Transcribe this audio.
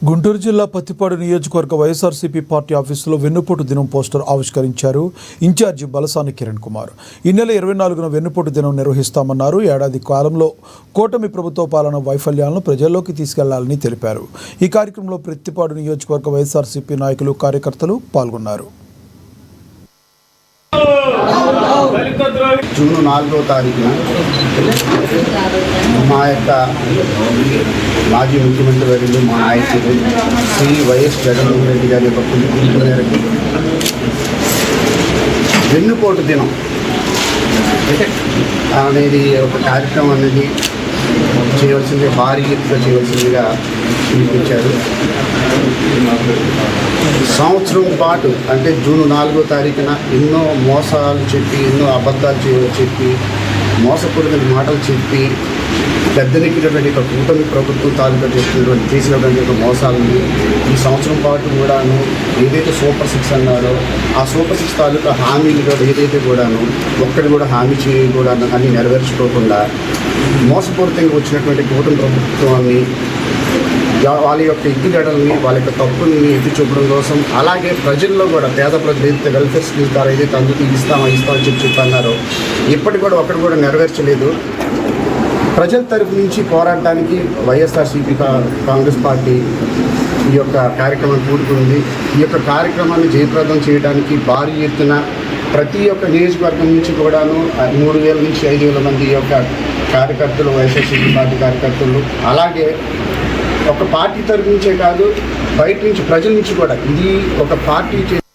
గుంటూరు జిల్లా పత్తిపాడు నియోజకవర్గ వైఎస్ఆర్సీపీ పార్టీ ఆఫీసులో వెన్నుపోటు దినం పోస్టర్ ఆవిష్కరించారు ఇన్ఛార్జి బలసాని కిరణ్ కుమార్. ఈ నెల 24న వెన్నుపోటు దినం నిర్వహిస్తామన్నారు. ఏడాది కాలంలో కూటమి ప్రభుత్వ పాలన వైఫల్యాలను ప్రజల్లోకి తీసుకెళ్లాలని తెలిపారు. ఈ కార్యక్రమంలో పత్తిపాడు నియోజకవర్గ వైఎస్ఆర్సీపీ నాయకులు, కార్యకర్తలు పాల్గొన్నారు. జూన్ 4వ తారీఖున మా యొక్క మాజీ ముఖ్యమంత్రి వర్యులు, మా నాయకుడు శ్రీ వైఎస్ జగన్మోహన్ రెడ్డి గారి యొక్క పిలుపు మేరకు వెన్నుపోటు దినం అనేది ఒక కార్యక్రమం అనేది చేయవలసింది, భారీ ఎత్తుగా చేయవలసిందిగా పిలిపించారు. సంవత్సరం పాటు అంటే జూన్ 4వ తారీఖున ఎన్నో మోసాలు చెప్పి, ఎన్నో అబద్ధాలు చెప్పి, మోసపూరిత మాటలు చెప్పి పెద్దనెక్కినటువంటి ఒక కూటమి ప్రభుత్వం తాలూకా చేసినటువంటి ఒక మోసాలని ఈ సంవత్సరం పాటు కూడాను ఏదైతే సూపర్ 6 అన్నారో ఆ సూపర్ 6 తాలూకా హామీలు కూడా ఏదైతే కూడాను ఒక్కటి కూడా హామీ కూడా అన్ని నెరవేర్చుకోకుండా మోసపూరితంగా వచ్చినటువంటి కూటమి ప్రభుత్వాన్ని వాళ్ళ యొక్క ఎత్తుగడల్ని, వాళ్ళ యొక్క తప్పుల్ని ఎత్తి చూపడం కోసం, అలాగే ప్రజల్లో కూడా పేద ప్రజలు ఏదైతే వెల్ఫేర్ స్కీమ్స్ ద్వారా ఏదైతే అందుకు ఇస్తామని చెప్పి అన్నారో ఇప్పటికి కూడా ఒక్కటి కూడా నెరవేర్చలేదు. ప్రజల తరపు నుంచి పోరాడటానికి వైఎస్ఆర్సీపీ కాంగ్రెస్ పార్టీ ఈ యొక్క కార్యక్రమాన్ని కూడుకుంది. ఈ యొక్క కార్యక్రమాన్ని జయప్రదం చేయడానికి భారీ ఎత్తున ప్రతి ఒక్క నియోజకవర్గం నుంచి కూడాను 3,000 నుంచి 5,000 మంది ఈ యొక్క కార్యకర్తలు, వైఎస్ఆర్సీపీ పార్టీ కార్యకర్తలు, అలాగే ఒక పార్టీ తరపు నుంచే కాదు బయట నుంచి ప్రజల నుంచి కూడా ఇది ఒక పార్టీ